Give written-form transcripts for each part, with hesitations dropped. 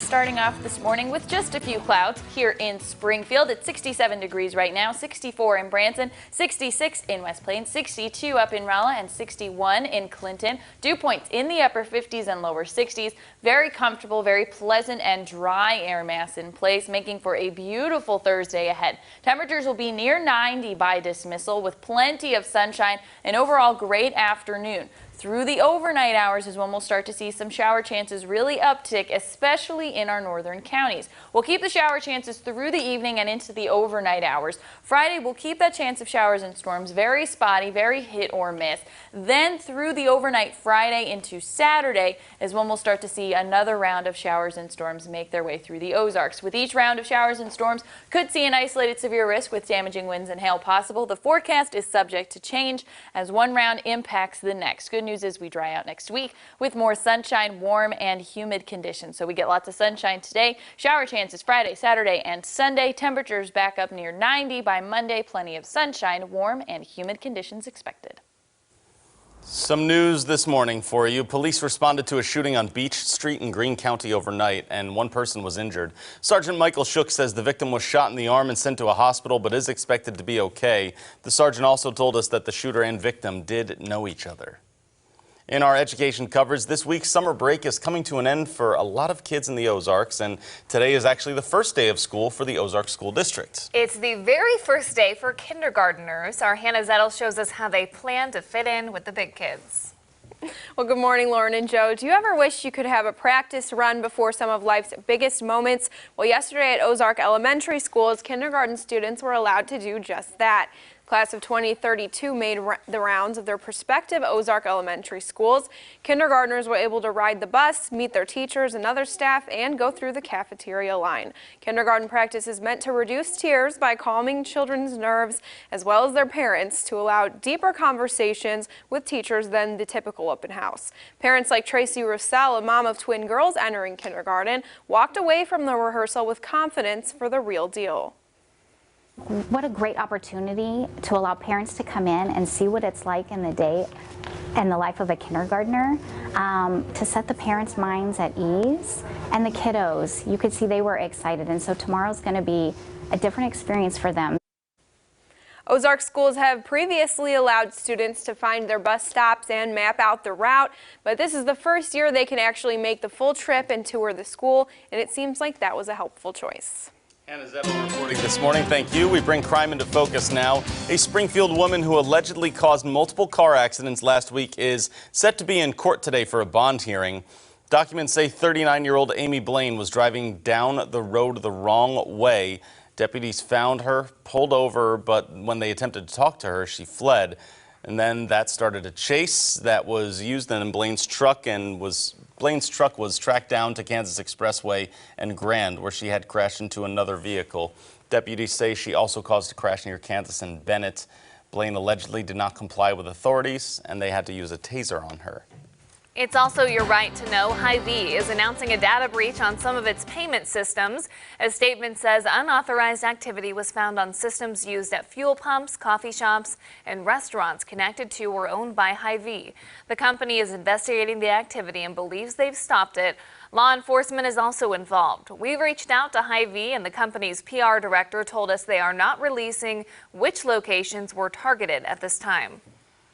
Starting off this morning with just a few clouds here in Springfield. It's 67 degrees right now, 64 in Branson, 66 in West Plains, 62 up in Rolla, and 61 in Clinton. Dew points in the upper 50s and lower 60s. Very comfortable, very pleasant and dry air mass in place, making for a beautiful Thursday ahead. Temperatures will be near 90 by dismissal with plenty of sunshine and overall great afternoon. Through the overnight hours is when we'll start to see some shower chances really uptick, especially in our northern counties. We'll keep the shower chances through the evening and into the overnight hours. Friday, we'll keep that chance of showers and storms very spotty, very hit or miss. Then through the overnight Friday into Saturday is when we'll start to see another round of showers and storms make their way through the Ozarks. With each round of showers and storms, could see an isolated severe risk with damaging winds and hail possible. The forecast is subject to change as one round impacts the next. Good news is we dry out next week with more sunshine, warm and humid conditions. So we get lots of sunshine today. Shower chances Friday, Saturday and Sunday. Temperatures back up near 90 by Monday. Plenty of sunshine, warm and humid conditions expected. Some news this morning for you. Police responded to a shooting on Beach Street in Greene County overnight, and one person was injured. Sergeant Michael Shook says the victim was shot in the arm and sent to a hospital, but is expected to be okay. The sergeant also told us that the shooter and victim did know each other. In our education coverage, this week's summer break is coming to an end for a lot of kids in the Ozarks, and today is actually the first day of school for the Ozark School District. It's the very first day for kindergarteners. Our Hannah Zettel shows us how they plan to fit in with the big kids. Well, good morning, Lauren and Joe. Do you ever wish you could have a practice run before some of life's biggest moments? Well, yesterday at Ozark Elementary Schools, kindergarten students were allowed to do just that. Class of 2032 made the rounds of their prospective Ozark Elementary schools. Kindergartners were able to ride the bus, meet their teachers and other staff, and go through the cafeteria line. Kindergarten practice is meant to reduce tears by calming children's nerves as well as their parents to allow deeper conversations with teachers than the typical open house. Parents like Tracy Roussel, a mom of twin girls entering kindergarten, walked away from the rehearsal with confidence for the real deal. What a great opportunity to allow parents to come in and see what it's like in the day and the life of a kindergartner, to set the parents' minds at ease, and the kiddos. You could see they were excited, and so tomorrow's going to be a different experience for them. Ozark schools have previously allowed students to find their bus stops and map out the route, but this is the first year they can actually make the full trip and tour the school, and it seems like that was a helpful choice. Hannah Zettel reporting this morning. Thank you. We bring crime into focus now. A Springfield woman who allegedly caused multiple car accidents last week is set to be in court today for a bond hearing. Documents say 39-year-old Amy Blaine was driving down the road the wrong way. Deputies found her, pulled over, but when they attempted to talk to her, she fled. And then that started a chase that was used in Blaine's truck Blaine's truck was tracked down to Kansas Expressway and Grand, where she had crashed into another vehicle. Deputies say she also caused a crash near Kansas and Bennett. Blaine allegedly did not comply with authorities, and they had to use a taser on her. It's also your right to know. Hy-Vee is announcing a data breach on some of its payment systems. A statement says unauthorized activity was found on systems used at fuel pumps, coffee shops, and restaurants connected to or owned by Hy-Vee. The company is investigating the activity and believes they've stopped it. Law enforcement is also involved. We reached out to Hy-Vee, and the company's PR director told us they are not releasing which locations were targeted at this time.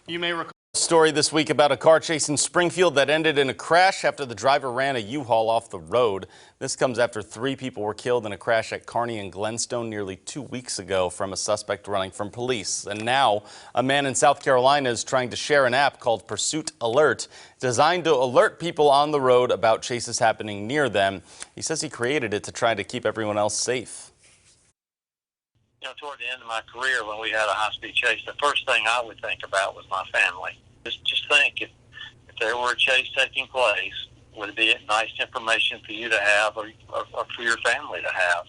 You may recall a story this week about a car chase in Springfield that ended in a crash after the driver ran a U-Haul off the road. This comes after 3 people were killed in a crash at Kearney and Glenstone nearly 2 weeks ago from a suspect running from police. And now a man in South Carolina is trying to share an app called Pursuit Alert, designed to alert people on the road about chases happening near them. He says he created it to try to keep everyone else safe. You know, toward the end of my career, when we had a high-speed chase, the first thing I would think about was my family. Just think, if there were a chase taking place, would it be nice information for you to have or for your family to have?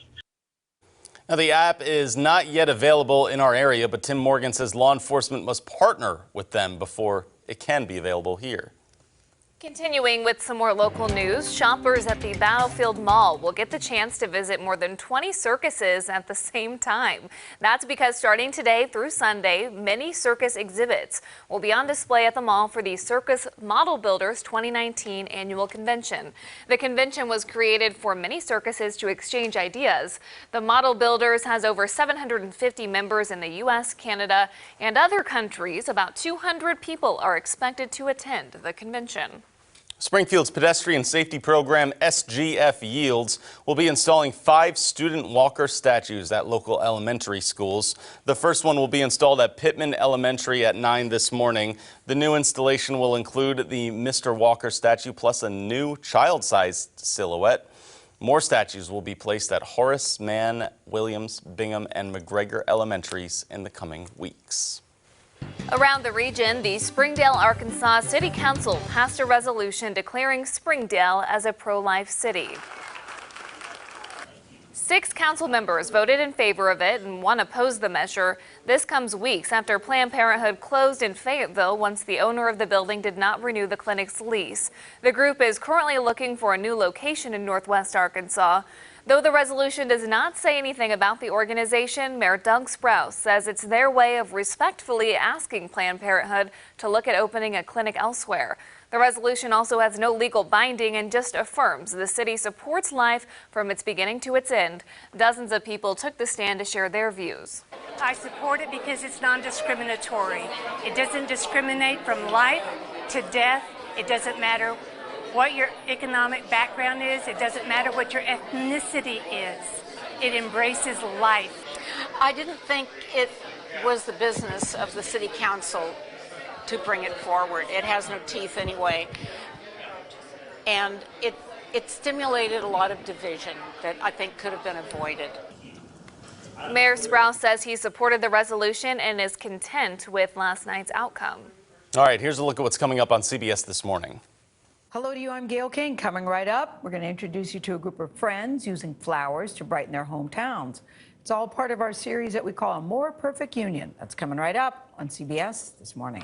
Now, the app is not yet available in our area, but Tim Morgan says law enforcement must partner with them before it can be available here. Continuing with some more local news, shoppers at the Battlefield Mall will get the chance to visit more than 20 circuses at the same time. That's because starting today through Sunday, many circus exhibits will be on display at the mall for the Circus Model Builders 2019 annual convention. The convention was created for many circuses to exchange ideas. The Model Builders has over 750 members in the U.S., Canada, and other countries. About 200 people are expected to attend the convention. Springfield's pedestrian safety program, SGF Yields, will be installing 5 student walker statues at local elementary schools. The first one will be installed at Pittman Elementary at 9 this morning. The new installation will include the Mr. Walker statue plus a new child-sized silhouette. More statues will be placed at Horace Mann, Williams, Bingham, and McGregor Elementaries in the coming weeks. Around the region, the Springdale, Arkansas City Council passed a resolution declaring Springdale as a pro-life city. 6 council members voted in favor of it and 1 opposed the measure. This comes weeks after Planned Parenthood closed in Fayetteville once the owner of the building did not renew the clinic's lease. The group is currently looking for a new location in Northwest Arkansas. Though the resolution does not say anything about the organization, Mayor Doug Sprouse says it's their way of respectfully asking Planned Parenthood to look at opening a clinic elsewhere. The resolution also has no legal binding and just affirms the city supports life from its beginning to its end. Dozens of people took the stand to share their views. I support it because it's non-discriminatory. It doesn't discriminate from life to death. It doesn't matter what your economic background is. It doesn't matter what your ethnicity is. It embraces life. I didn't think it was the business of the city council to bring it forward. It has no teeth anyway. And it stimulated a lot of division that I think could have been avoided. Mayor Sprouse says he supported the resolution and is content with last night's outcome. All right, here's a look at what's coming up on CBS this morning. Hello to you, I'm Gail King. Coming right up, we're going to introduce you to a group of friends using flowers to brighten their hometowns. It's all part of our series that we call A More Perfect Union. That's coming right up on CBS this morning.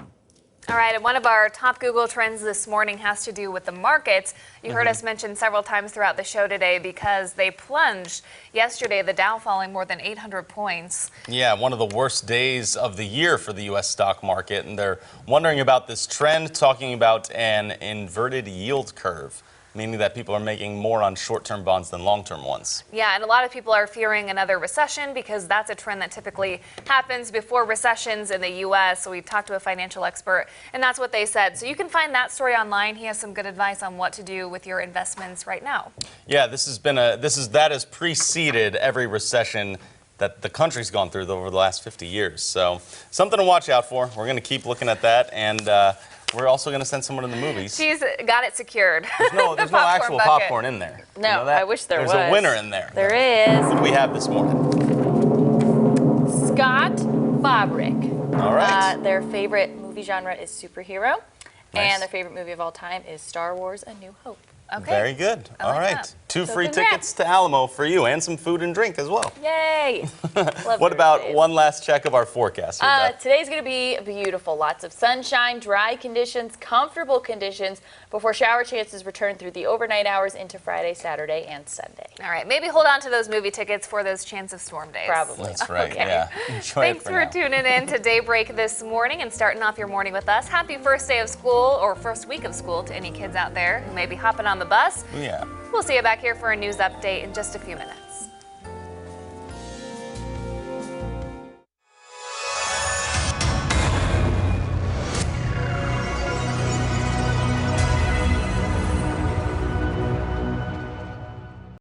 All right, and one of our top Google trends this morning has to do with the markets. You heard us mention several times throughout the show today because they plunged yesterday, the Dow falling more than 800 points. Yeah, one of the worst days of the year for the U.S. stock market, and they're wondering about this trend, talking about an inverted yield curve, meaning that people are making more on short-term bonds than long-term ones. Yeah, and a lot of people are fearing another recession because that's a trend that typically happens before recessions in the U.S. So we talked to a financial expert, and that's what they said. So you can find that story online. He has some good advice on what to do with your investments right now. Yeah, that has preceded every recession that the country's gone through over the last 50 years. So something to watch out for. We're going to keep looking at that, and we're also going to send someone to the movies. She's got it secured. There's no actual bucket. popcorn in there. No, You know that? I wish there was. There's a winner in there. There is. What do we have this morning? Scott Bobrick. All right. Their favorite movie genre is superhero. Nice. And their favorite movie of all time is Star Wars: A New Hope. Okay. Very good. I All like right. that. 2 So free congrats. tickets to Alamo for you and some food and drink as well. Yay! Love What about birthdays. one last check of our forecast here, Beth? Today's going to be beautiful. Lots of sunshine, dry conditions, comfortable conditions before shower chances return through the overnight hours into Friday, Saturday, and Sunday. All right, maybe hold on to those movie tickets for those chance of storm days. Probably. That's right. Okay. Yeah. Enjoy Thanks it for now. tuning in to Daybreak this morning and starting off your morning with us. Happy first day of school or first week of school to any kids out there who may be hopping on the bus. Yeah. We'll see you back here for a news update in just a few minutes.